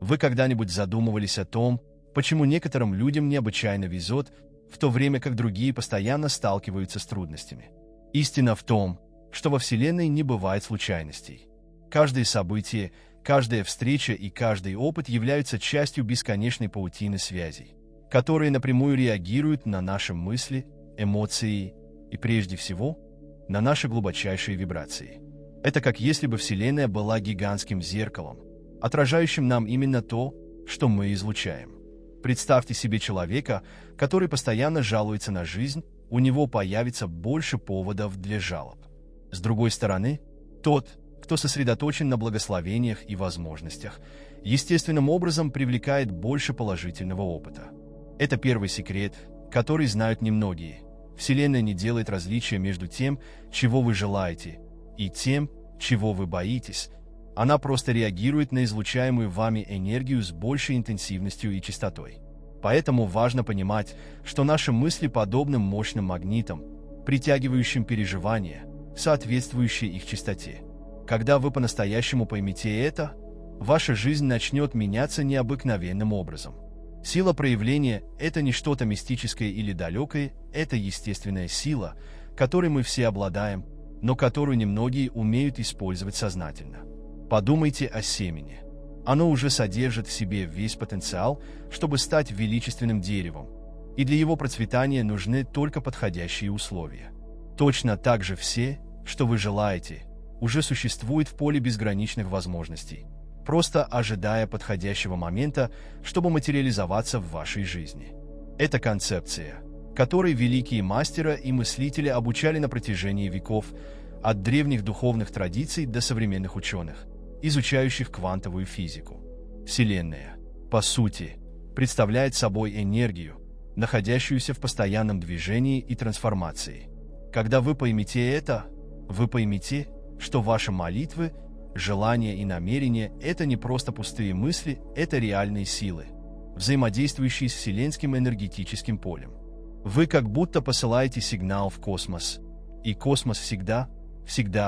Вы когда-нибудь задумывались о том, почему некоторым людям необычайно везет, в то время как другие постоянно сталкиваются с трудностями? Истина в том, что во Вселенной не бывает случайностей. Каждое событие, каждая встреча и каждый опыт являются частью бесконечной паутины связей, которые напрямую реагируют на наши мысли, эмоции и, прежде всего, на наши глубочайшие вибрации. Это как если бы Вселенная была гигантским зеркалом, отражающим нам именно то, что мы излучаем. Представьте себе человека, который постоянно жалуется на жизнь, у него появится больше поводов для жалоб. С другой стороны, тот, кто сосредоточен на благословениях и возможностях, естественным образом привлекает больше положительного опыта. Это первый секрет, который знают немногие. Вселенная не делает различия между тем, чего вы желаете, и тем, чего вы боитесь. Она просто реагирует на излучаемую вами энергию с большей интенсивностью и частотой. Поэтому важно понимать, что наши мысли подобны мощным магнитам, притягивающим переживания, соответствующие их частоте. Когда вы по-настоящему поймете это, ваша жизнь начнет меняться необыкновенным образом. Сила проявления – это не что-то мистическое или далекое, это естественная сила, которой мы все обладаем, но которую немногие умеют использовать сознательно. Подумайте о семени. Оно уже содержит в себе весь потенциал, чтобы стать величественным деревом, и для его процветания нужны только подходящие условия. Точно так же все, что вы желаете, уже существует в поле безграничных возможностей, просто ожидая подходящего момента, чтобы материализоваться в вашей жизни. Это концепция, которой великие мастера и мыслители обучали на протяжении веков, от древних духовных традиций до современных ученых, изучающих квантовую физику. Вселенная, по сути, представляет собой энергию, находящуюся в постоянном движении и трансформации. Когда вы поймете это, вы поймете, что ваши молитвы, желания и намерения – это не просто пустые мысли, это реальные силы, взаимодействующие с вселенским энергетическим полем. Вы как будто посылаете сигнал в космос, и космос всегда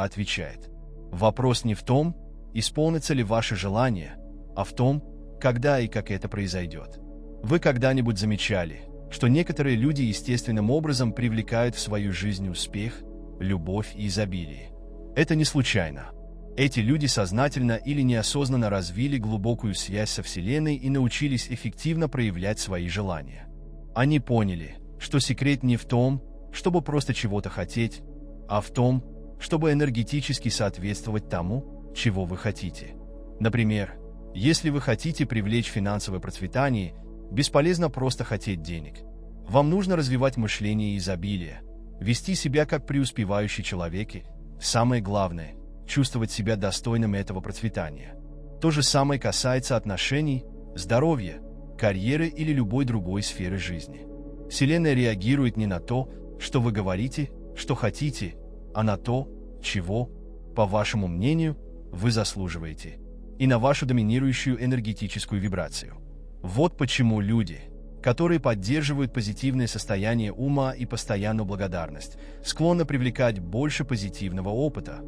отвечает. Вопрос не в том, исполнится ли ваше желание, а в том, когда и как это произойдет. Вы когда-нибудь замечали, что некоторые люди естественным образом привлекают в свою жизнь успех, любовь и изобилие? Это не случайно. Эти люди сознательно или неосознанно развили глубокую связь со Вселенной и научились эффективно проявлять свои желания. Они поняли, что секрет не в том, чтобы просто чего-то хотеть, а в том, чтобы энергетически соответствовать тому, чего вы хотите. Например, если вы хотите привлечь финансовое процветание, бесполезно просто хотеть денег. Вам нужно развивать мышление изобилия, вести себя как преуспевающий человек и, самое главное, чувствовать себя достойным этого процветания. То же самое касается отношений, здоровья, карьеры или любой другой сферы жизни. Вселенная реагирует не на то, что вы говорите, что хотите, а на то, чего, по вашему мнению, вы заслуживаете, и на вашу доминирующую энергетическую вибрацию. Вот почему люди, которые поддерживают позитивное состояние ума и постоянную благодарность, склонны привлекать больше позитивного опыта.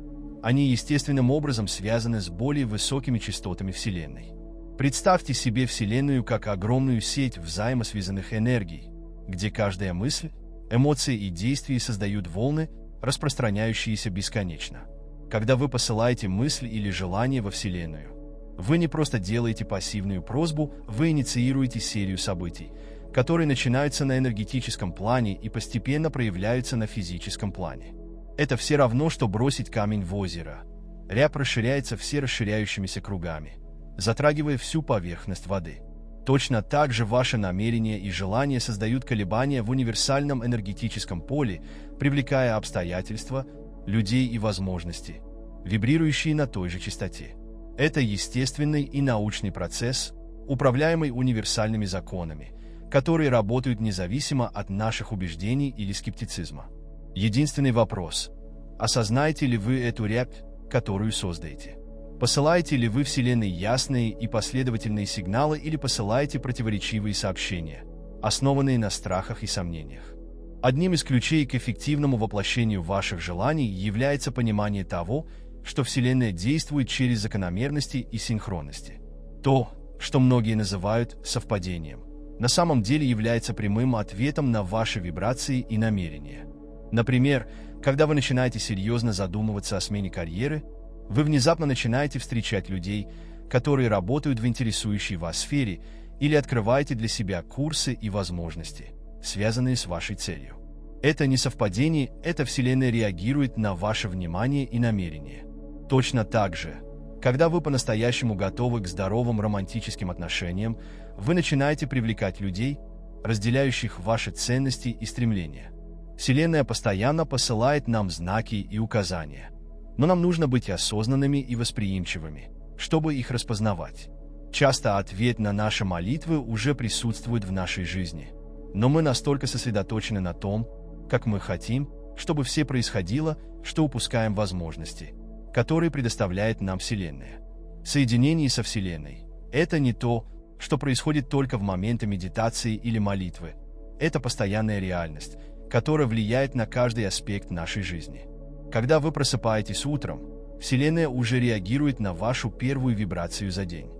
Они естественным образом связаны с более высокими частотами Вселенной. Представьте себе Вселенную как огромную сеть взаимосвязанных энергий, где каждая мысль, эмоции и действия создают волны, распространяющиеся бесконечно. Когда вы посылаете мысль или желание во Вселенную, вы не просто делаете пассивную просьбу, вы инициируете серию событий, которые начинаются на энергетическом плане и постепенно проявляются на физическом плане. Это все равно, что бросить камень в озеро. Рябь расширяется все расширяющимися кругами, затрагивая всю поверхность воды. Точно так же ваши намерения и желания создают колебания в универсальном энергетическом поле, привлекая обстоятельства, людей и возможности, вибрирующие на той же частоте. Это естественный и научный процесс, управляемый универсальными законами, которые работают независимо от наших убеждений или скептицизма. Единственный вопрос – осознаете ли вы эту рябь, которую создаете? Посылаете ли вы Вселенной ясные и последовательные сигналы или посылаете противоречивые сообщения, основанные на страхах и сомнениях? Одним из ключей к эффективному воплощению ваших желаний является понимание того, что Вселенная действует через закономерности и синхронности. То, что многие называют совпадением, на самом деле является прямым ответом на ваши вибрации и намерения. Например, когда вы начинаете серьезно задумываться о смене карьеры, вы внезапно начинаете встречать людей, которые работают в интересующей вас сфере, или открываете для себя курсы и возможности, связанные с вашей целью. Это не совпадение, это Вселенная реагирует на ваше внимание и намерение. Точно так же, когда вы по-настоящему готовы к здоровым романтическим отношениям, вы начинаете привлекать людей, разделяющих ваши ценности и стремления. Вселенная постоянно посылает нам знаки и указания, но нам нужно быть осознанными и восприимчивыми, чтобы их распознавать. Часто ответ на наши молитвы уже присутствует в нашей жизни, но мы настолько сосредоточены на том, как мы хотим, чтобы все происходило, что упускаем возможности, которые предоставляет нам Вселенная. Соединение со Вселенной – это не то, что происходит только в моменты медитации или молитвы. Это постоянная реальность, которая влияет на каждый аспект нашей жизни. Когда вы просыпаетесь утром, Вселенная уже реагирует на вашу первую вибрацию за день.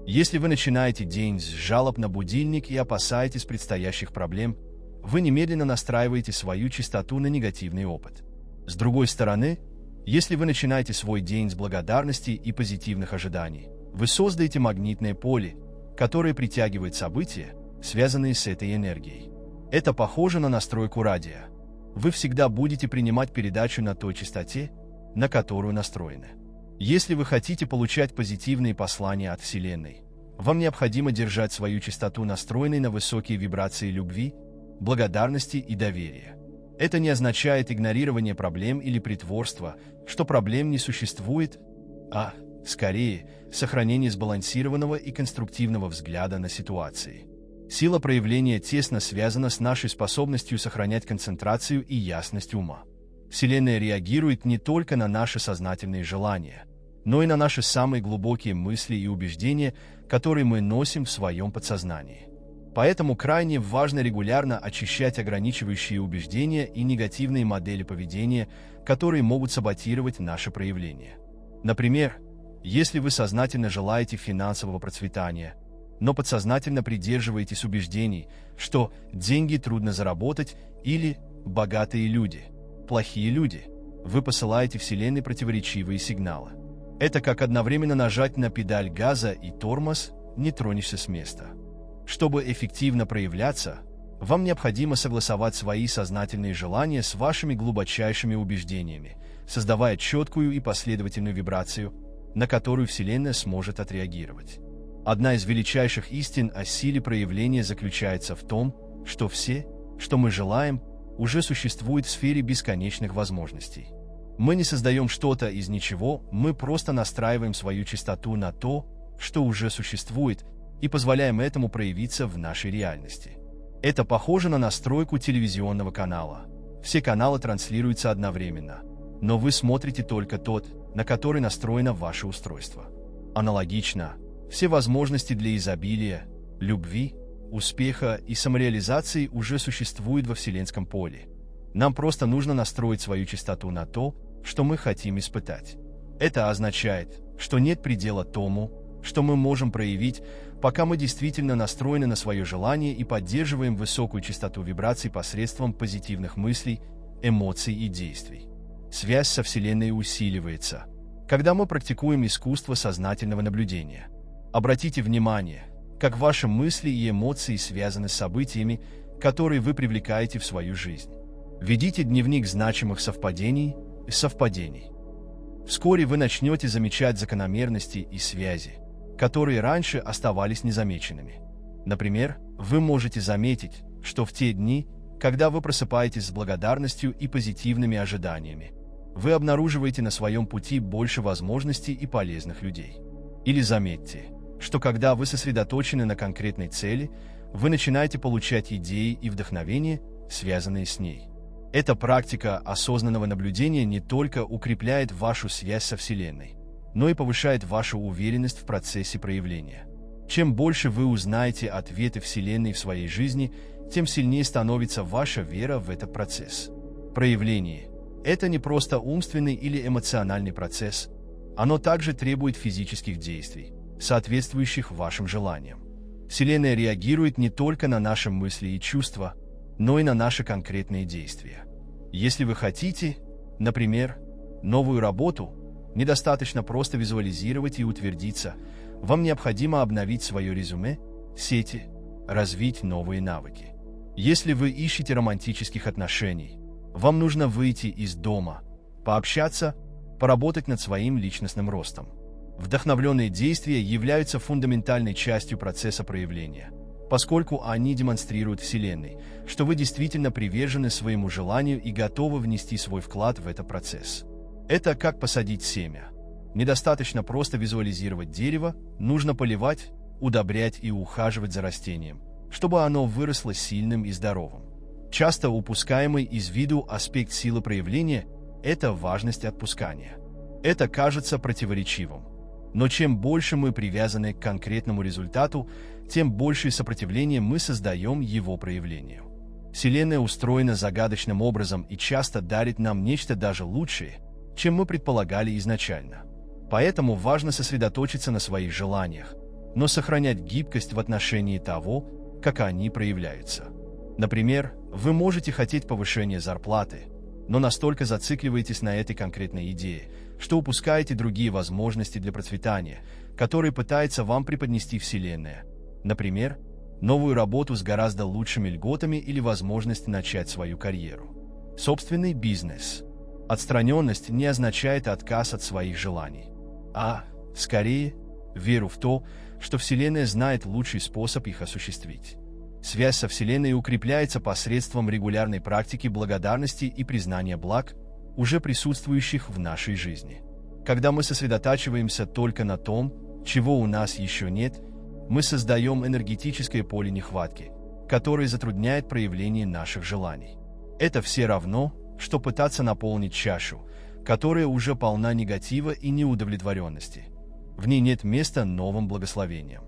Если вы начинаете день с жалоб на будильник и опасаетесь предстоящих проблем, вы немедленно настраиваете свою частоту на негативный опыт. С другой стороны, если вы начинаете свой день с благодарности и позитивных ожиданий, вы создаете магнитное поле, которое притягивает события, связанные с этой энергией. Это похоже на настройку радио. Вы всегда будете принимать передачу на той частоте, на которую настроены. Если вы хотите получать позитивные послания от Вселенной, вам необходимо держать свою частоту настроенной на высокие вибрации любви, благодарности и доверия. Это не означает игнорирование проблем или притворство, что проблем не существует, а, скорее, сохранение сбалансированного и конструктивного взгляда на ситуации. Сила проявления тесно связана с нашей способностью сохранять концентрацию и ясность ума. Вселенная реагирует не только на наши сознательные желания, но и на наши самые глубокие мысли и убеждения, которые мы носим в своем подсознании. Поэтому крайне важно регулярно очищать ограничивающие убеждения и негативные модели поведения, которые могут саботировать наше проявление. Например, если вы сознательно желаете финансового процветания, но подсознательно придерживаетесь убеждений, что деньги трудно заработать или богатые люди – плохие люди, вы посылаете Вселенной противоречивые сигналы. Это как одновременно нажать на педаль газа и тормоз, не тронешься с места. Чтобы эффективно проявляться, вам необходимо согласовать свои сознательные желания с вашими глубочайшими убеждениями, создавая четкую и последовательную вибрацию, на которую Вселенная сможет отреагировать. Одна из величайших истин о силе проявления заключается в том, что все, что мы желаем, уже существует в сфере бесконечных возможностей. Мы не создаем что-то из ничего, мы просто настраиваем свою частоту на то, что уже существует, и позволяем этому проявиться в нашей реальности. Это похоже на настройку телевизионного канала. Все каналы транслируются одновременно, но вы смотрите только тот, на который настроено ваше устройство. Аналогично, все возможности для изобилия, любви, успеха и самореализации уже существуют во вселенском поле. Нам просто нужно настроить свою частоту на то, что мы хотим испытать. Это означает, что нет предела тому, что мы можем проявить, пока мы действительно настроены на свое желание и поддерживаем высокую частоту вибраций посредством позитивных мыслей, эмоций и действий. Связь со Вселенной усиливается, когда мы практикуем искусство сознательного наблюдения. Обратите внимание, как ваши мысли и эмоции связаны с событиями, которые вы привлекаете в свою жизнь. Ведите дневник значимых совпадений и совпадений. Вскоре вы начнете замечать закономерности и связи, которые раньше оставались незамеченными. Например, вы можете заметить, что в те дни, когда вы просыпаетесь с благодарностью и позитивными ожиданиями, вы обнаруживаете на своем пути больше возможностей и полезных людей. Или заметьте, что когда вы сосредоточены на конкретной цели, вы начинаете получать идеи и вдохновение, связанные с ней. Эта практика осознанного наблюдения не только укрепляет вашу связь со Вселенной, но и повышает вашу уверенность в процессе проявления. Чем больше вы узнаете ответы Вселенной в своей жизни, тем сильнее становится ваша вера в этот процесс. Проявление – это не просто умственный или эмоциональный процесс, оно также требует физических действий. соответствующих вашим желаниям. Вселенная реагирует не только на наши мысли и чувства, но и на наши конкретные действия. Если вы хотите, например, новую работу, недостаточно просто визуализировать и утвердиться, вам необходимо обновить свое резюме, сети, развить новые навыки. Если вы ищете романтических отношений, вам нужно выйти из дома, пообщаться, поработать над своим личностным ростом. Вдохновленные действия являются фундаментальной частью процесса проявления, поскольку они демонстрируют Вселенной, что вы действительно привержены своему желанию и готовы внести свой вклад в этот процесс. Это как посадить семя. Недостаточно просто визуализировать дерево, нужно поливать, удобрять и ухаживать за растением, чтобы оно выросло сильным и здоровым. Часто упускаемый из виду аспект силы проявления – это важность отпускания. Это кажется противоречивым. Но чем больше мы привязаны к конкретному результату, тем большее сопротивление мы создаем его проявлению. Вселенная устроена загадочным образом и часто дарит нам нечто даже лучшее, чем мы предполагали изначально. Поэтому важно сосредоточиться на своих желаниях, но сохранять гибкость в отношении того, как они проявляются. Например, вы можете хотеть повышения зарплаты, но настолько зацикливаетесь на этой конкретной идее, что упускаете другие возможности для процветания, которые пытается вам преподнести Вселенная. Например, новую работу с гораздо лучшими льготами или возможность начать свою карьеру. Собственный бизнес. Отстраненность не означает отказ от своих желаний, а, скорее, веру в то, что Вселенная знает лучший способ их осуществить. Связь со Вселенной укрепляется посредством регулярной практики благодарности и признания благ, уже присутствующих в нашей жизни. Когда мы сосредотачиваемся только на том, чего у нас еще нет, мы создаем энергетическое поле нехватки, которое затрудняет проявление наших желаний. Это все равно, что пытаться наполнить чашу, которая уже полна негатива и неудовлетворенности. В ней нет места новым благословениям.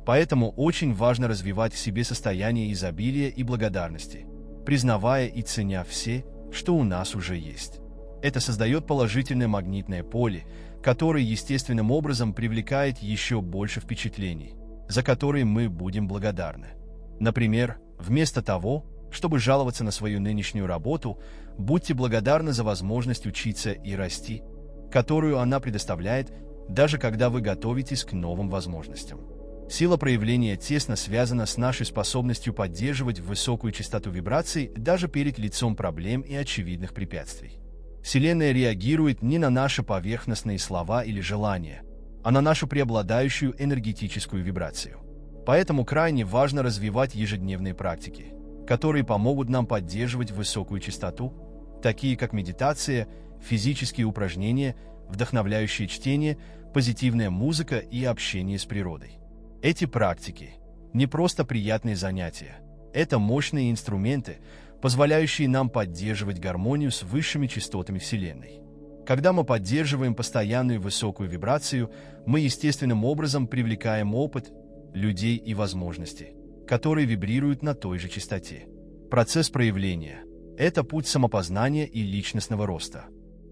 Поэтому очень важно развивать в себе состояние изобилия и благодарности, признавая и ценя все, что у нас уже есть. Это создает положительное магнитное поле, которое естественным образом привлекает еще больше впечатлений, за которые мы будем благодарны. Например, вместо того, чтобы жаловаться на свою нынешнюю работу, будьте благодарны за возможность учиться и расти, которую она предоставляет, даже когда вы готовитесь к новым возможностям. Сила проявления тесно связана с нашей способностью поддерживать высокую частоту вибраций даже перед лицом проблем и очевидных препятствий. Вселенная реагирует не на наши поверхностные слова или желания, а на нашу преобладающую энергетическую вибрацию. Поэтому крайне важно развивать ежедневные практики, которые помогут нам поддерживать высокую частоту, такие как медитация, физические упражнения, вдохновляющее чтение, позитивная музыка и общение с природой. Эти практики – не просто приятные занятия, это мощные инструменты, позволяющие нам поддерживать гармонию с высшими частотами Вселенной. Когда мы поддерживаем постоянную высокую вибрацию, мы естественным образом привлекаем опыт, людей и возможности, которые вибрируют на той же частоте. Процесс проявления – это путь самопознания и личностного роста.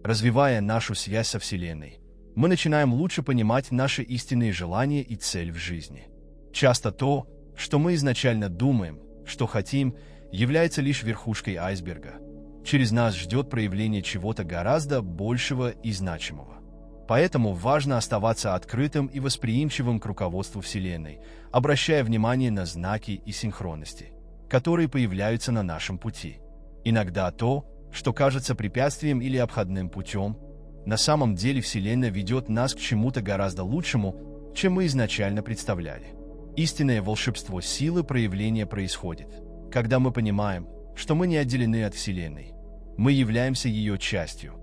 Развивая нашу связь со Вселенной, мы начинаем лучше понимать наши истинные желания и цель в жизни. Часто то, что мы изначально думаем, что хотим, является лишь верхушкой айсберга. Через нас ждет проявление чего-то гораздо большего и значимого. Поэтому важно оставаться открытым и восприимчивым к руководству Вселенной, обращая внимание на знаки и синхронности, которые появляются на нашем пути. Иногда то, что кажется препятствием или обходным путем, на самом деле Вселенная ведет нас к чему-то гораздо лучшему, чем мы изначально представляли. Истинное волшебство силы проявления происходит, когда мы понимаем, что мы не отделены от Вселенной. Мы являемся ее частью,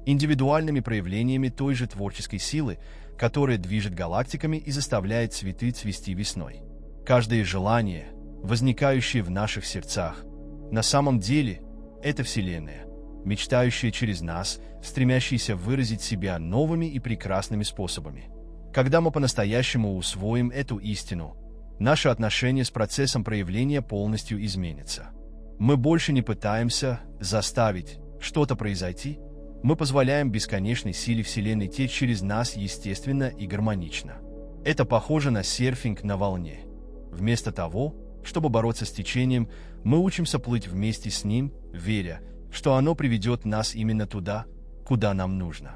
индивидуальными проявлениями той же творческой силы, которая движет галактиками и заставляет цветы цвести весной. Каждое желание, возникающее в наших сердцах, на самом деле это Вселенная, мечтающая через нас, стремящаяся выразить себя новыми и прекрасными способами. Когда мы по-настоящему усвоим эту истину, наше отношение с процессом проявления полностью изменится. Мы больше не пытаемся заставить что-то произойти, мы позволяем бесконечной силе Вселенной течь через нас естественно и гармонично. Это похоже на серфинг на волне. Вместо того, чтобы бороться с течением, мы учимся плыть вместе с ним, веря, что оно приведет нас именно туда, куда нам нужно.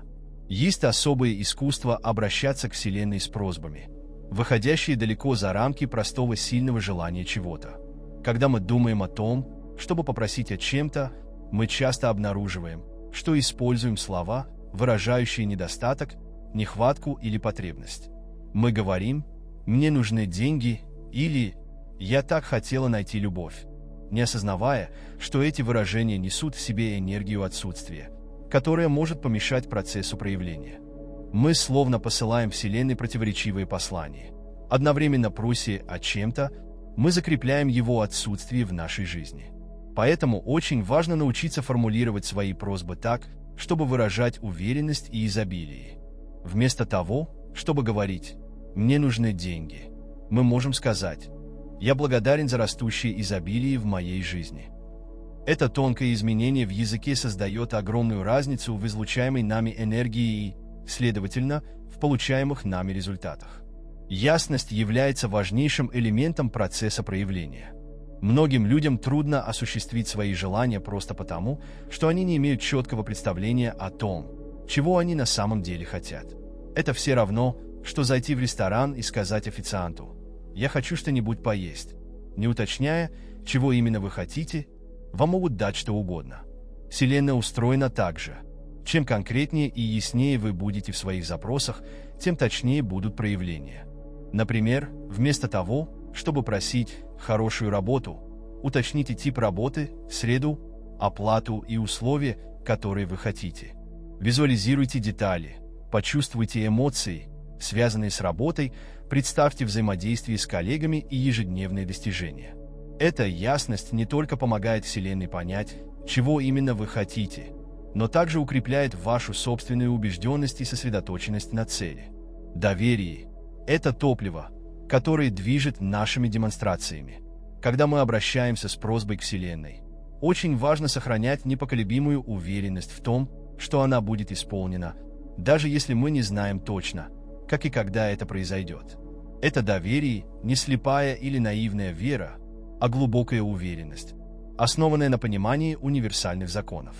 Есть особое искусство обращаться к Вселенной с просьбами, выходящие далеко за рамки простого сильного желания чего-то. Когда мы думаем о том, чтобы попросить о чем-то, мы часто обнаруживаем, что используем слова, выражающие недостаток, нехватку или потребность. Мы говорим «мне нужны деньги» или «я так хотела найти любовь», не осознавая, что эти выражения несут в себе энергию отсутствия, которая может помешать процессу проявления. Мы словно посылаем Вселенной противоречивые послания. Одновременно прося о чем-то, мы закрепляем его отсутствие в нашей жизни. Поэтому очень важно научиться формулировать свои просьбы так, чтобы выражать уверенность и изобилие. Вместо того, чтобы говорить «мне нужны деньги», мы можем сказать «я благодарен за растущее изобилие в моей жизни». Это тонкое изменение в языке создает огромную разницу в излучаемой нами энергии и, следовательно, в получаемых нами результатах. Ясность является важнейшим элементом процесса проявления. Многим людям трудно осуществить свои желания просто потому, что они не имеют четкого представления о том, чего они на самом деле хотят. Это все равно, что зайти в ресторан и сказать официанту «я хочу что-нибудь поесть», не уточняя, чего именно вы хотите. Вам могут дать что угодно. Вселенная устроена так же. Чем конкретнее и яснее вы будете в своих запросах, тем точнее будут проявления. Например, вместо того, чтобы просить хорошую работу, уточните тип работы, среду, оплату и условия, которые вы хотите. Визуализируйте детали, почувствуйте эмоции, связанные с работой, представьте взаимодействие с коллегами и ежедневные достижения. Эта ясность не только помогает Вселенной понять, чего именно вы хотите, но также укрепляет вашу собственную убежденность и сосредоточенность на цели. Доверие – это топливо, которое движет нашими демонстрациями. Когда мы обращаемся с просьбой к Вселенной, очень важно сохранять непоколебимую уверенность в том, что она будет исполнена, даже если мы не знаем точно, как и когда это произойдет. Это доверие – не слепая или наивная вера, а глубокая уверенность, основанная на понимании универсальных законов.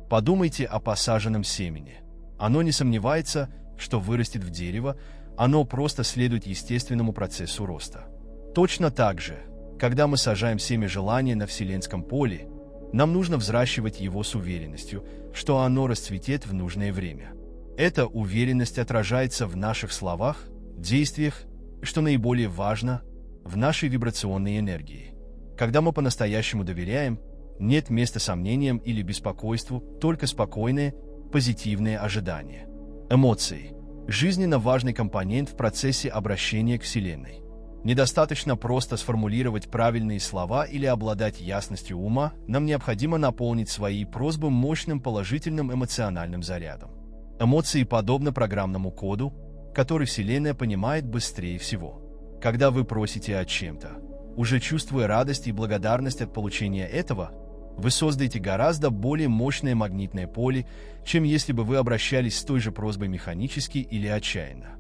Подумайте о посаженном семени. Оно не сомневается, что вырастет в дерево, оно просто следует естественному процессу роста. Точно так же, когда мы сажаем семя желания на вселенском поле, нам нужно взращивать его с уверенностью, что оно расцветет в нужное время. Эта уверенность отражается в наших словах, действиях, что наиболее важно, в нашей вибрационной энергии. Когда мы по-настоящему доверяем, нет места сомнениям или беспокойству, только спокойные, позитивные ожидания. Эмоции – жизненно важный компонент в процессе обращения к Вселенной. Недостаточно просто сформулировать правильные слова или обладать ясностью ума, нам необходимо наполнить свои просьбы мощным положительным эмоциональным зарядом. Эмоции подобны программному коду, который Вселенная понимает быстрее всего. Когда вы просите о чем-то, уже чувствуя радость и благодарность от получения этого, вы создаете гораздо более мощное магнитное поле, чем если бы вы обращались с той же просьбой механически или отчаянно.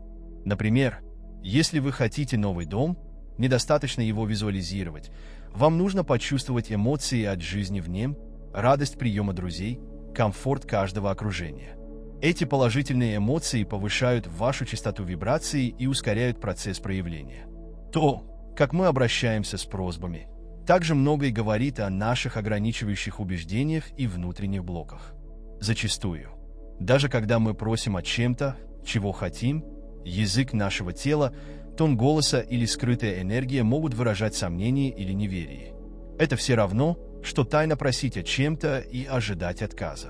Например, если вы хотите новый дом, недостаточно его визуализировать, вам нужно почувствовать эмоции от жизни в нем, радость приема друзей, комфорт каждого окружения. Эти положительные эмоции повышают вашу частоту вибраций и ускоряют процесс проявления. То, как мы обращаемся с просьбами, также многое говорит о наших ограничивающих убеждениях и внутренних блоках. Зачастую, даже когда мы просим о чем-то, чего хотим, язык нашего тела, тон голоса или скрытая энергия могут выражать сомнение или неверие. Это все равно, что тайно просить о чем-то и ожидать отказа.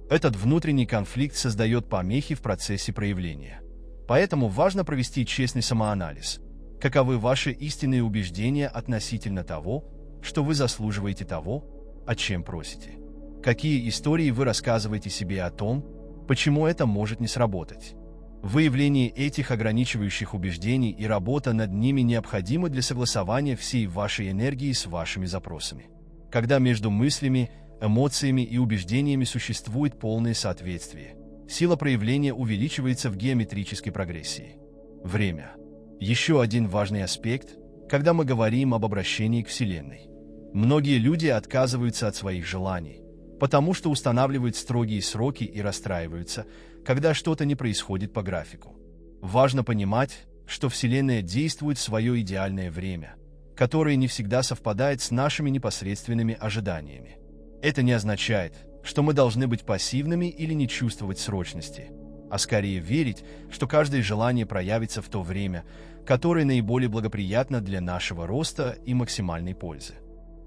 Этот внутренний конфликт создает помехи в процессе проявления. Поэтому важно провести честный самоанализ. Каковы ваши истинные убеждения относительно того, что вы заслуживаете того, о чем просите? Какие истории вы рассказываете себе о том, почему это может не сработать? Выявление этих ограничивающих убеждений и работа над ними необходимы для согласования всей вашей энергии с вашими запросами. Когда между мыслями, эмоциями и убеждениями существует полное соответствие, сила проявления увеличивается в геометрической прогрессии. Время. Еще один важный аспект, когда мы говорим об обращении к Вселенной. Многие люди отказываются от своих желаний, потому что устанавливают строгие сроки и расстраиваются, когда что-то не происходит по графику. Важно понимать, что Вселенная действует в свое идеальное время, которое не всегда совпадает с нашими непосредственными ожиданиями. Это не означает, что мы должны быть пассивными или не чувствовать срочности, а скорее верить, что каждое желание проявится в то время, которое наиболее благоприятно для нашего роста и максимальной пользы.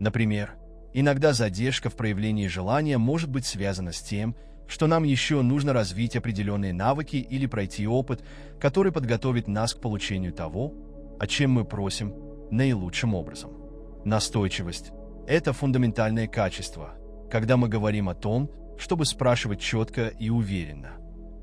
Например, иногда задержка в проявлении желания может быть связана с тем, что нам еще нужно развить определенные навыки или пройти опыт, который подготовит нас к получению того, о чем мы просим, наилучшим образом. Настойчивость – это фундаментальное качество, когда мы говорим о том, чтобы спрашивать четко и уверенно.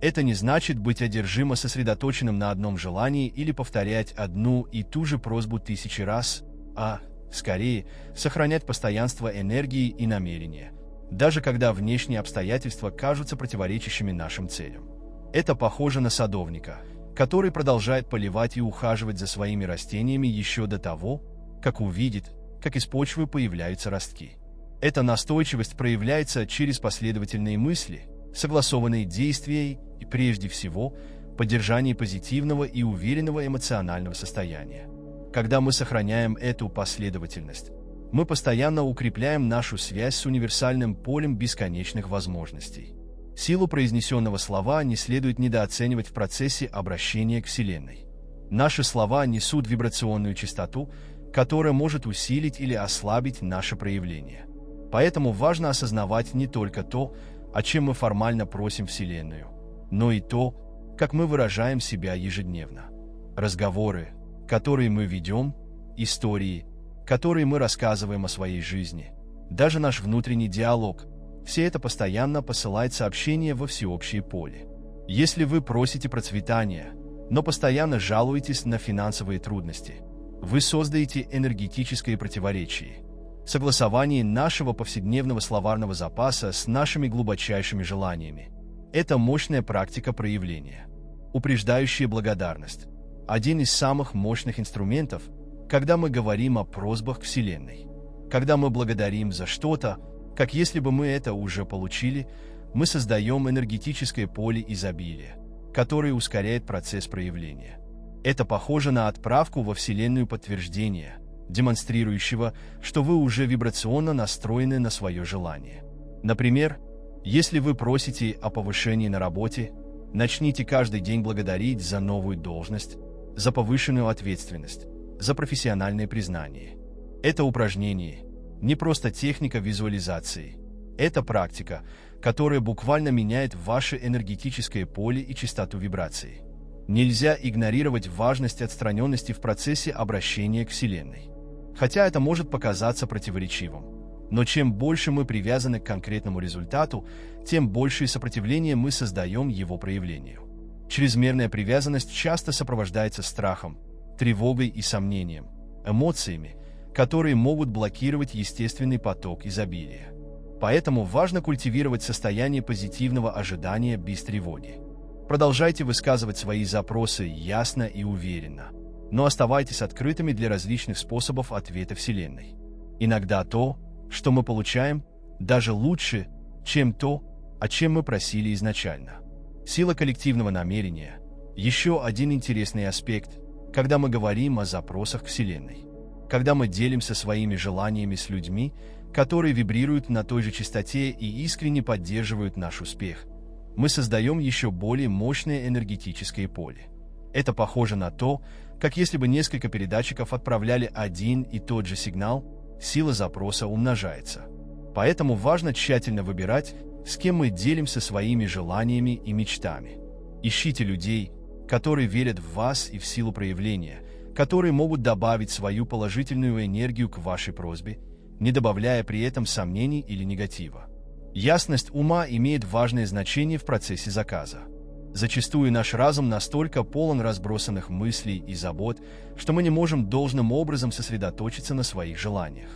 Это не значит быть одержимо сосредоточенным на одном желании или повторять одну и ту же просьбу 1000 раз, а, скорее, сохранять постоянство энергии и намерения, даже когда внешние обстоятельства кажутся противоречащими нашим целям. Это похоже на садовника, который продолжает поливать и ухаживать за своими растениями еще до того, как увидит, как из почвы появляются ростки. Эта настойчивость проявляется через последовательные мысли, согласованные действия и, прежде всего, поддержание позитивного и уверенного эмоционального состояния. Когда мы сохраняем эту последовательность, мы постоянно укрепляем нашу связь с универсальным полем бесконечных возможностей. Силу произнесенного слова не следует недооценивать в процессе обращения к Вселенной. Наши слова несут вибрационную частоту, которая может усилить или ослабить наше проявление. Поэтому важно осознавать не только то, о чем мы формально просим Вселенную, но и то, как мы выражаем себя ежедневно. Разговоры, которые мы ведем, истории, которые мы рассказываем о своей жизни, даже наш внутренний диалог – все это постоянно посылает сообщения во всеобщее поле. Если вы просите процветания, но постоянно жалуетесь на финансовые трудности, вы создаете энергетическое противоречие. Согласование нашего повседневного словарного запаса с нашими глубочайшими желаниями – это мощная практика проявления. Упреждающая благодарность – один из самых мощных инструментов, когда мы говорим о просьбах к Вселенной. Когда мы благодарим за что-то, как если бы мы это уже получили, мы создаем энергетическое поле изобилия, которое ускоряет процесс проявления. Это похоже на отправку во Вселенную подтверждения, демонстрирующего, что вы уже вибрационно настроены на свое желание. Например, если вы просите о повышении на работе, начните каждый день благодарить за новую должность, за повышенную ответственность, за профессиональное признание. Это упражнение не просто техника визуализации. Это практика, которая буквально меняет ваше энергетическое поле и частоту вибраций. Нельзя игнорировать важность отстраненности в процессе обращения к Вселенной. Хотя это может показаться противоречивым. Но чем больше мы привязаны к конкретному результату, тем большее сопротивление мы создаем его проявлению. Чрезмерная привязанность часто сопровождается страхом, тревогой и сомнением, эмоциями, которые могут блокировать естественный поток изобилия. Поэтому важно культивировать состояние позитивного ожидания без тревоги. Продолжайте высказывать свои запросы ясно и уверенно, но оставайтесь открытыми для различных способов ответа Вселенной. Иногда то, что мы получаем, даже лучше, чем то, о чем мы просили изначально. Сила коллективного намерения – еще один интересный аспект, когда мы говорим о запросах к Вселенной. Когда мы делимся своими желаниями с людьми, которые вибрируют на той же частоте и искренне поддерживают наш успех, мы создаем еще более мощное энергетическое поле. Это похоже на то, как если бы несколько передатчиков отправляли один и тот же сигнал, сила запроса умножается. Поэтому важно тщательно выбирать, с кем мы делимся своими желаниями и мечтами. Ищите людей, которые верят в вас и в силу проявления, которые могут добавить свою положительную энергию к вашей просьбе, не добавляя при этом сомнений или негатива. Ясность ума имеет важное значение в процессе заказа. Зачастую наш разум настолько полон разбросанных мыслей и забот, что мы не можем должным образом сосредоточиться на своих желаниях.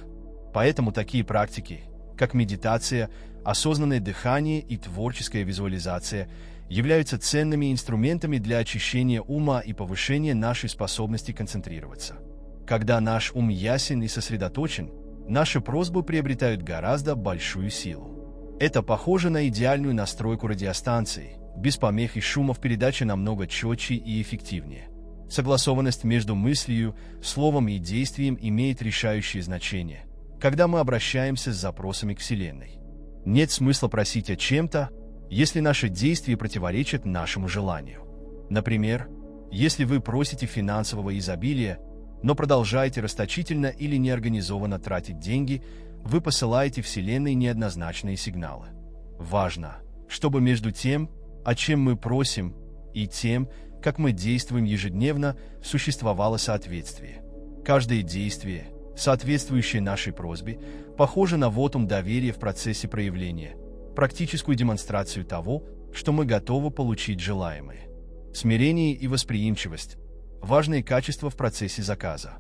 Поэтому такие практики, как медитация, осознанное дыхание и творческая визуализация, являются ценными инструментами для очищения ума и повышения нашей способности концентрироваться. Когда наш ум ясен и сосредоточен, наши просьбы приобретают гораздо большую силу. Это похоже на идеальную настройку радиостанции. Без помех и шумов передача намного четче и эффективнее. Согласованность между мыслью, словом и действием имеет решающее значение, когда мы обращаемся с запросами к Вселенной. Нет смысла просить о чем-то, если наши действия противоречат нашему желанию. Например, если вы просите финансового изобилия, но продолжаете расточительно или неорганизованно тратить деньги, вы посылаете Вселенной неоднозначные сигналы. Важно, чтобы между тем, о чем мы просим, и тем, как мы действуем ежедневно, существовало соответствие. Каждое действие, соответствующее нашей просьбе, похоже на вотум доверия в процессе проявления, практическую демонстрацию того, что мы готовы получить желаемое. Смирение и восприимчивость – важные качества в процессе заказа.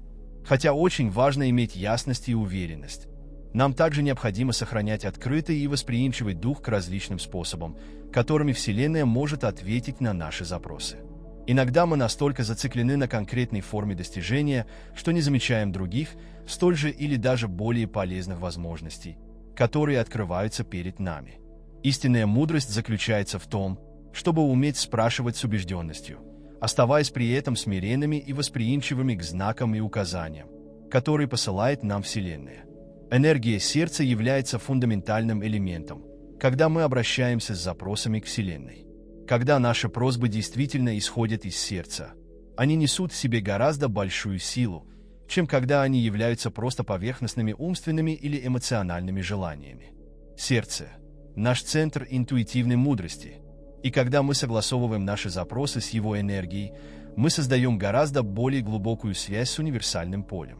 Хотя очень важно иметь ясность и уверенность, нам также необходимо сохранять открытый и восприимчивый дух к различным способам, которыми Вселенная может ответить на наши запросы. Иногда мы настолько зациклены на конкретной форме достижения, что не замечаем других, столь же или даже более полезных возможностей, которые открываются перед нами. Истинная мудрость заключается в том, чтобы уметь спрашивать с убежденностью, оставаясь при этом смиренными и восприимчивыми к знакам и указаниям, которые посылает нам Вселенная. Энергия сердца является фундаментальным элементом, когда мы обращаемся с запросами к Вселенной. Когда наши просьбы действительно исходят из сердца, они несут в себе гораздо большую силу, чем когда они являются просто поверхностными умственными или эмоциональными желаниями. Сердце – наш центр интуитивной мудрости, и когда мы согласовываем наши запросы с его энергией, мы создаем гораздо более глубокую связь с универсальным полем.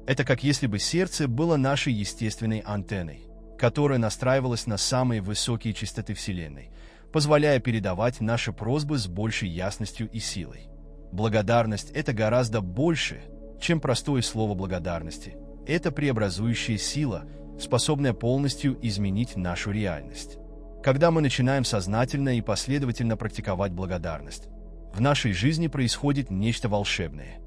Это как если бы сердце было нашей естественной антенной, которая настраивалась на самые высокие частоты Вселенной, позволяя передавать наши просьбы с большей ясностью и силой. Благодарность – это гораздо больше, чем простое слово благодарности. Это преобразующая сила, способная полностью изменить нашу реальность. Когда мы начинаем сознательно и последовательно практиковать благодарность, в нашей жизни происходит нечто волшебное.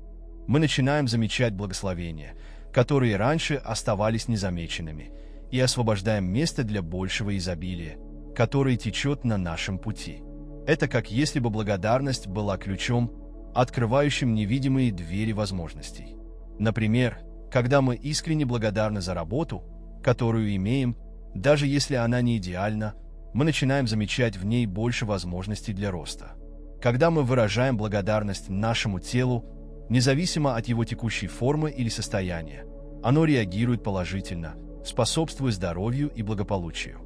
Мы начинаем замечать благословения, которые раньше оставались незамеченными, и освобождаем место для большего изобилия, которое течет на нашем пути. Это как если бы благодарность была ключом, открывающим невидимые двери возможностей. Например, когда мы искренне благодарны за работу, которую имеем, даже если она не идеальна, мы начинаем замечать в ней больше возможностей для роста. Когда мы выражаем благодарность нашему телу, независимо от его текущей формы или состояния, оно реагирует положительно, способствуя здоровью и благополучию.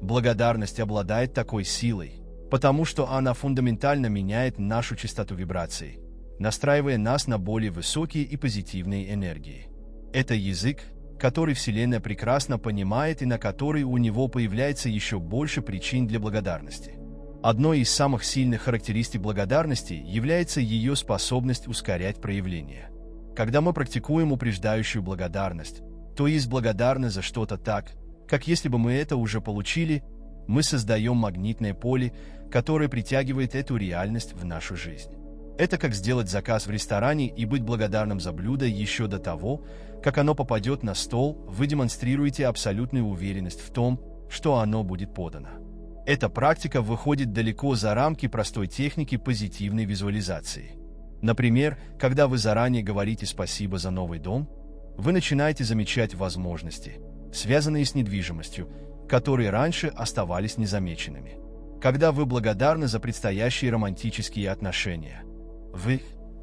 Благодарность обладает такой силой, потому что она фундаментально меняет нашу частоту вибраций, настраивая нас на более высокие и позитивные энергии. Это язык, который Вселенная прекрасно понимает и на который у него появляется еще больше причин для благодарности. Одной из самых сильных характеристик благодарности является ее способность ускорять проявление. Когда мы практикуем упреждающую благодарность, то есть благодарны за что-то так, как если бы мы это уже получили, мы создаем магнитное поле, которое притягивает эту реальность в нашу жизнь. Это как сделать заказ в ресторане и быть благодарным за блюдо еще до того, как оно попадет на стол, вы демонстрируете абсолютную уверенность в том, что оно будет подано. Эта практика выходит далеко за рамки простой техники позитивной визуализации. Например, когда вы заранее говорите «спасибо за новый дом», вы начинаете замечать возможности, связанные с недвижимостью, которые раньше оставались незамеченными. Когда вы благодарны за предстоящие романтические отношения, вы,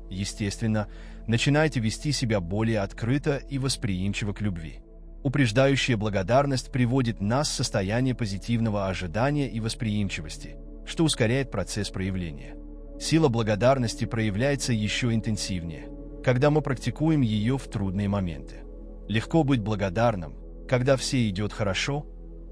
естественно, начинаете вести себя более открыто и восприимчиво к любви. Упреждающая благодарность приводит нас в состояние позитивного ожидания и восприимчивости, что ускоряет процесс проявления. Сила благодарности проявляется еще интенсивнее, когда мы практикуем ее в трудные моменты. Легко быть благодарным, когда все идет хорошо,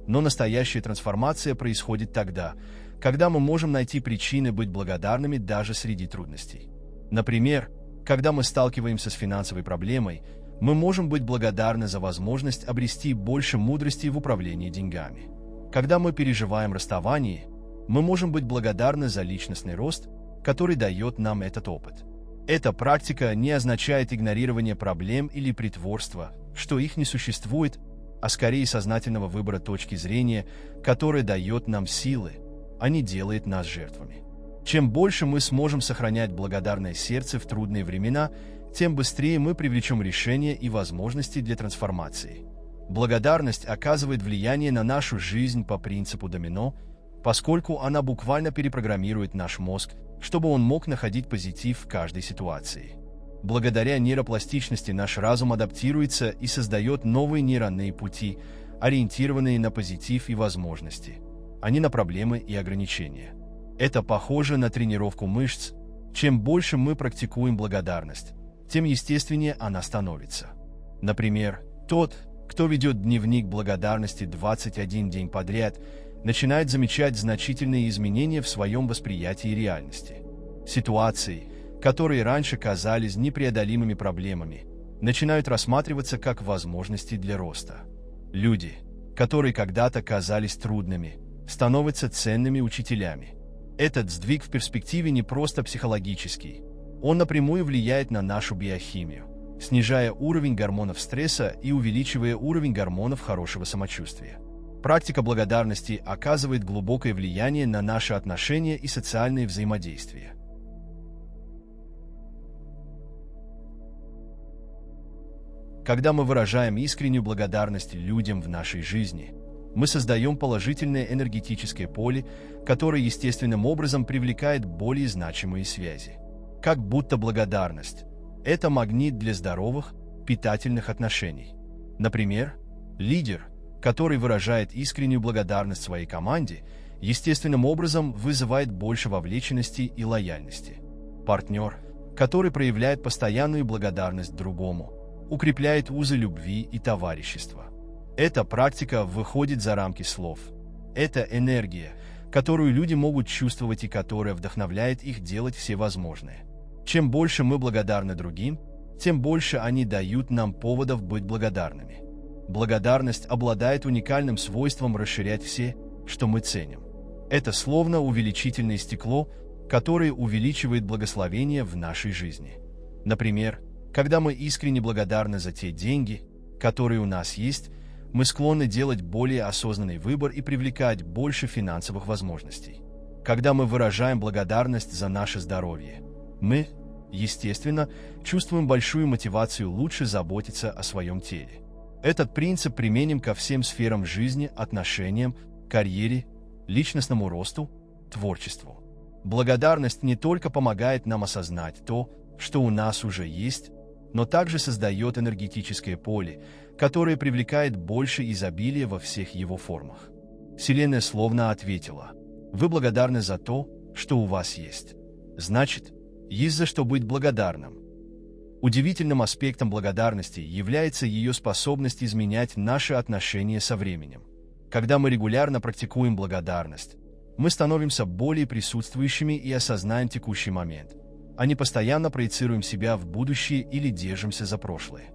но настоящая трансформация происходит тогда, когда мы можем найти причины быть благодарными даже среди трудностей. Например, когда мы сталкиваемся с финансовой проблемой, Мы можем быть благодарны за возможность обрести больше мудрости в управлении деньгами. Когда мы переживаем расставание, мы можем быть благодарны за личностный рост, который дает нам этот опыт. Эта практика не означает игнорирование проблем или притворство, что их не существует, а скорее сознательного выбора точки зрения, которая дает нам силы, а не делает нас жертвами. Чем больше мы сможем сохранять благодарное сердце в трудные времена, тем быстрее мы привлечем решения и возможности для трансформации. Благодарность оказывает влияние на нашу жизнь по принципу домино, поскольку она буквально перепрограммирует наш мозг, чтобы он мог находить позитив в каждой ситуации. Благодаря нейропластичности наш разум адаптируется и создает новые нейронные пути, ориентированные на позитив и возможности, а не на проблемы и ограничения. Это похоже на тренировку мышц. Чем больше мы практикуем благодарность, тем естественнее она становится. Например, тот, кто ведет дневник благодарности 21 день подряд, начинает замечать значительные изменения в своем восприятии реальности. Ситуации, которые раньше казались непреодолимыми проблемами, начинают рассматриваться как возможности для роста. Люди, которые когда-то казались трудными, становятся ценными учителями. Этот сдвиг в перспективе не просто психологический, он напрямую влияет на нашу биохимию, снижая уровень гормонов стресса и увеличивая уровень гормонов хорошего самочувствия. Практика благодарности оказывает глубокое влияние на наши отношения и социальные взаимодействия. Когда мы выражаем искреннюю благодарность людям в нашей жизни, мы создаем положительное энергетическое поле, которое естественным образом привлекает более значимые связи. Как будто благодарность – это магнит для здоровых, питательных отношений. Например, лидер, который выражает искреннюю благодарность своей команде, естественным образом вызывает больше вовлеченности и лояльности. Партнер, который проявляет постоянную благодарность другому, укрепляет узы любви и товарищества. Эта практика выходит за рамки слов. Это энергия, которую люди могут чувствовать и которая вдохновляет их делать все возможное. Чем больше мы благодарны другим, тем больше они дают нам поводов быть благодарными. Благодарность обладает уникальным свойством расширять все, что мы ценим. Это словно увеличительное стекло, которое увеличивает благословение в нашей жизни. Например, когда мы искренне благодарны за те деньги, которые у нас есть, мы склонны делать более осознанный выбор и привлекать больше финансовых возможностей. Когда мы выражаем благодарность за наше здоровье, мы, естественно, чувствуем большую мотивацию лучше заботиться о своем теле. Этот принцип применим ко всем сферам жизни, отношениям, карьере, личностному росту, творчеству. Благодарность не только помогает нам осознать то, что у нас уже есть, но также создает энергетическое поле, которое привлекает больше изобилия во всех его формах. Вселенная словно ответила: «Вы благодарны за то, что у вас есть. Значит, есть за что быть благодарным». Удивительным аспектом благодарности является ее способность изменять наши отношения со временем. Когда мы регулярно практикуем благодарность, мы становимся более присутствующими и осознаем текущий момент, а не постоянно проецируем себя в будущее или держимся за прошлое.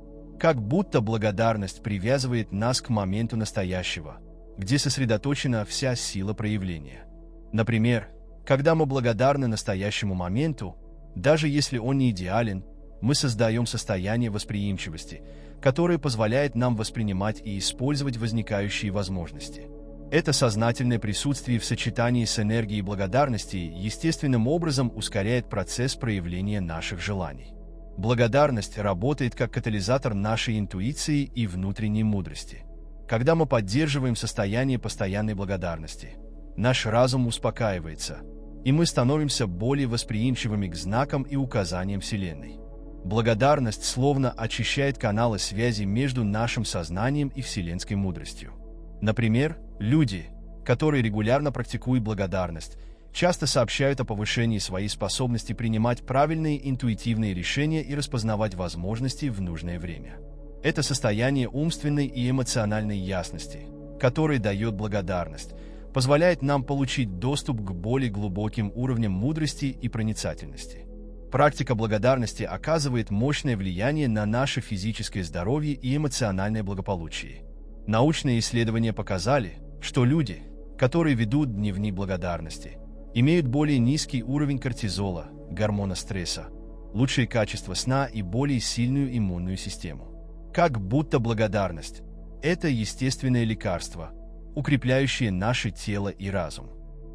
Как будто благодарность привязывает нас к моменту настоящего, где сосредоточена вся сила проявления. Например, когда мы благодарны настоящему моменту, даже если он не идеален, мы создаем состояние восприимчивости, которое позволяет нам воспринимать и использовать возникающие возможности. Это сознательное присутствие в сочетании с энергией благодарности естественным образом ускоряет процесс проявления наших желаний. Благодарность работает как катализатор нашей интуиции и внутренней мудрости. Когда мы поддерживаем состояние постоянной благодарности, наш разум успокаивается, и мы становимся более восприимчивыми к знакам и указаниям Вселенной. Благодарность словно очищает каналы связи между нашим сознанием и вселенской мудростью. Например, люди, которые регулярно практикуют благодарность, часто сообщают о повышении своей способности принимать правильные интуитивные решения и распознавать возможности в нужное время. Это состояние умственной и эмоциональной ясности, которое дает благодарность, позволяет нам получить доступ к более глубоким уровням мудрости и проницательности. Практика благодарности оказывает мощное влияние на наше физическое здоровье и эмоциональное благополучие. Научные исследования показали, что люди, которые ведут дневник благодарности, имеют более низкий уровень кортизола, гормона стресса, лучшее качество сна и более сильную иммунную систему. Как будто благодарность – это естественное лекарство, укрепляющее наше тело и разум.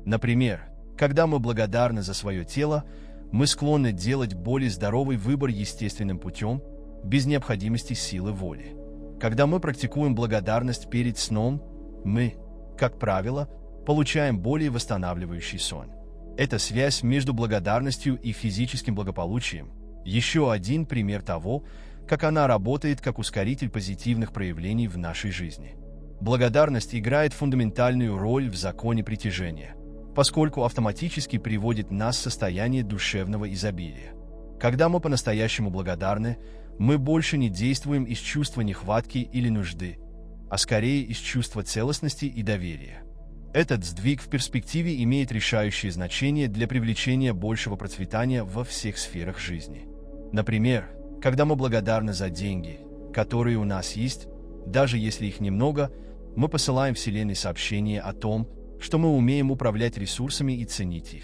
Например, когда мы благодарны за свое тело, мы склонны делать более здоровый выбор естественным путем, без необходимости силы воли. Когда мы практикуем благодарность перед сном, мы, как правило, получаем более восстанавливающий сон. Эта связь между благодарностью и физическим благополучием – еще один пример того, как она работает как ускоритель позитивных проявлений в нашей жизни. Благодарность играет фундаментальную роль в законе притяжения, поскольку автоматически приводит нас в состояние душевного изобилия. Когда мы по-настоящему благодарны, мы больше не действуем из чувства нехватки или нужды, а скорее из чувства целостности и доверия. Этот сдвиг в перспективе имеет решающее значение для привлечения большего процветания во всех сферах жизни. Например, когда мы благодарны за деньги, которые у нас есть, даже если их немного, мы посылаем Вселенной сообщение о том, что мы умеем управлять ресурсами и ценить их.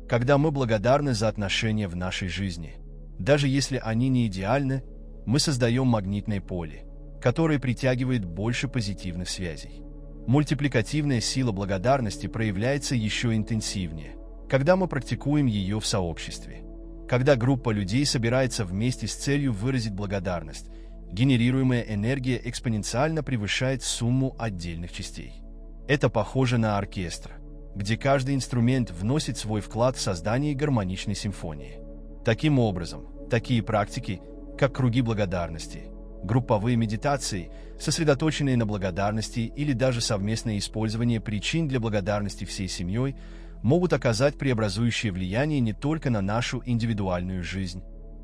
Когда мы благодарны за отношения в нашей жизни, даже если они не идеальны, мы создаем магнитное поле, которое притягивает больше позитивных связей. Мультипликативная сила благодарности проявляется еще интенсивнее, когда мы практикуем ее в сообществе. Когда группа людей собирается вместе с целью выразить благодарность, генерируемая энергия экспоненциально превышает сумму отдельных частей. Это похоже на оркестр, где каждый инструмент вносит свой вклад в создание гармоничной симфонии. Таким образом, такие практики, как круги благодарности, групповые медитации, сосредоточенные на благодарности или даже совместное использование причин для благодарности всей семьей, могут оказать преобразующее влияние не только на нашу индивидуальную жизнь,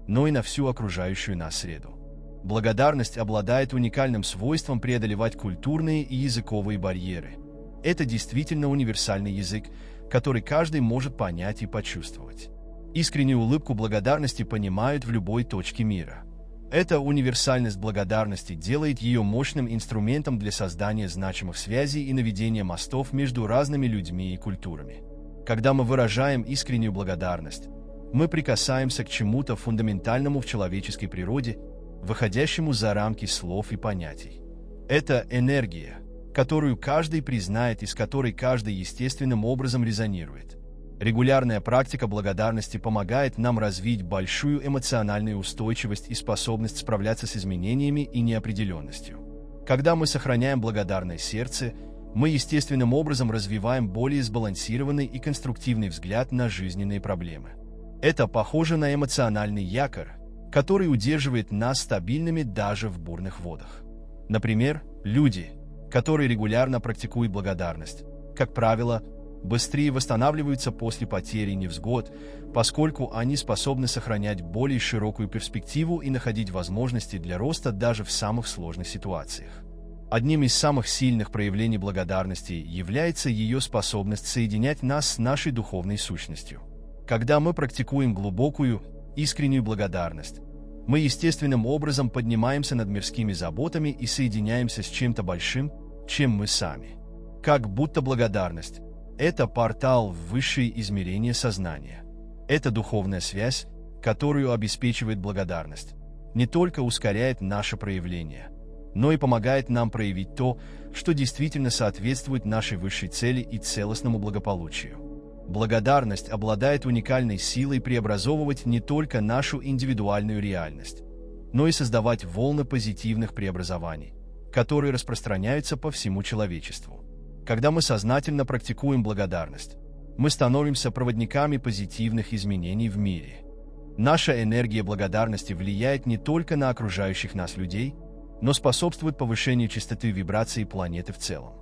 но и на всю окружающую нас среду. Благодарность обладает уникальным свойством преодолевать культурные и языковые барьеры. Это действительно универсальный язык, который каждый может понять и почувствовать. Искреннюю улыбку благодарности понимают в любой точке мира. Эта универсальность благодарности делает ее мощным инструментом для создания значимых связей и наведения мостов между разными людьми и культурами. Когда мы выражаем искреннюю благодарность, мы прикасаемся к чему-то фундаментальному в человеческой природе, выходящему за рамки слов и понятий. Это энергия, которую каждый признает и с которой каждый естественным образом резонирует. Регулярная практика благодарности помогает нам развить большую эмоциональную устойчивость и способность справляться с изменениями и неопределенностью. Когда мы сохраняем благодарное сердце, мы естественным образом развиваем более сбалансированный и конструктивный взгляд на жизненные проблемы. Это похоже на эмоциональный якорь, который удерживает нас стабильными даже в бурных водах. Например, люди, которые регулярно практикуют благодарность, как правило, быстрее восстанавливаются после потери и невзгод, поскольку они способны сохранять более широкую перспективу и находить возможности для роста даже в самых сложных ситуациях. Одним из самых сильных проявлений благодарности является ее способность соединять нас с нашей духовной сущностью. Когда мы практикуем глубокую, искреннюю благодарность, мы естественным образом поднимаемся над мирскими заботами и соединяемся с чем-то большим, чем мы сами. Как будто благодарность – это портал в высшие измерения сознания. Это духовная связь, которую обеспечивает благодарность, не только ускоряет наше проявление, но и помогает нам проявить то, что действительно соответствует нашей высшей цели и целостному благополучию. Благодарность обладает уникальной силой преобразовывать не только нашу индивидуальную реальность, но и создавать волны позитивных преобразований, которые распространяются по всему человечеству. Когда мы сознательно практикуем благодарность, мы становимся проводниками позитивных изменений в мире. Наша энергия благодарности влияет не только на окружающих нас людей, но способствует повышению частоты вибраций планеты в целом.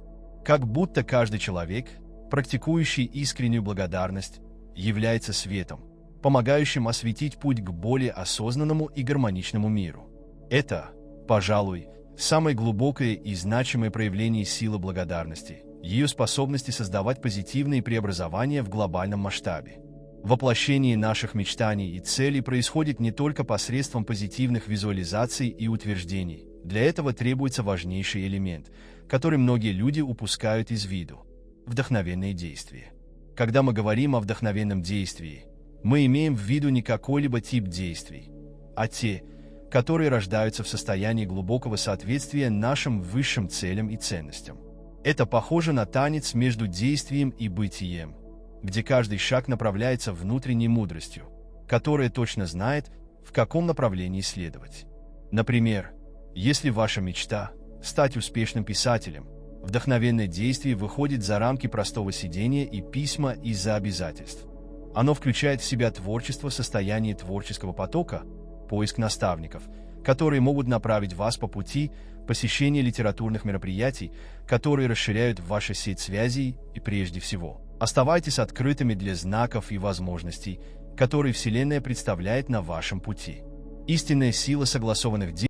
Как будто каждый человек, практикующий искреннюю благодарность, является светом, помогающим осветить путь к более осознанному и гармоничному миру. Это, пожалуй, самое глубокое и значимое проявление силы благодарности, ее способности создавать позитивные преобразования в глобальном масштабе. Воплощение наших мечтаний и целей происходит не только посредством позитивных визуализаций и утверждений. Для этого требуется важнейший элемент, который многие люди упускают из виду – вдохновенные действия. Когда мы говорим о вдохновенном действии, мы имеем в виду не какой-либо тип действий, а те, которые рождаются в состоянии глубокого соответствия нашим высшим целям и ценностям. Это похоже на танец между действием и бытием, где каждый шаг направляется внутренней мудростью, которая точно знает, в каком направлении следовать. Например, если ваша мечта – стать успешным писателем, вдохновенное действие выходит за рамки простого сидения и письма из-за обязательств. Оно включает в себя творчество, состояние творческого потока, поиск наставников, которые могут направить вас по пути, посещение литературных мероприятий, которые расширяют вашу сеть связей и, прежде всего, оставайтесь открытыми для знаков и возможностей, которые Вселенная представляет на вашем пути. Истинная сила согласованных действий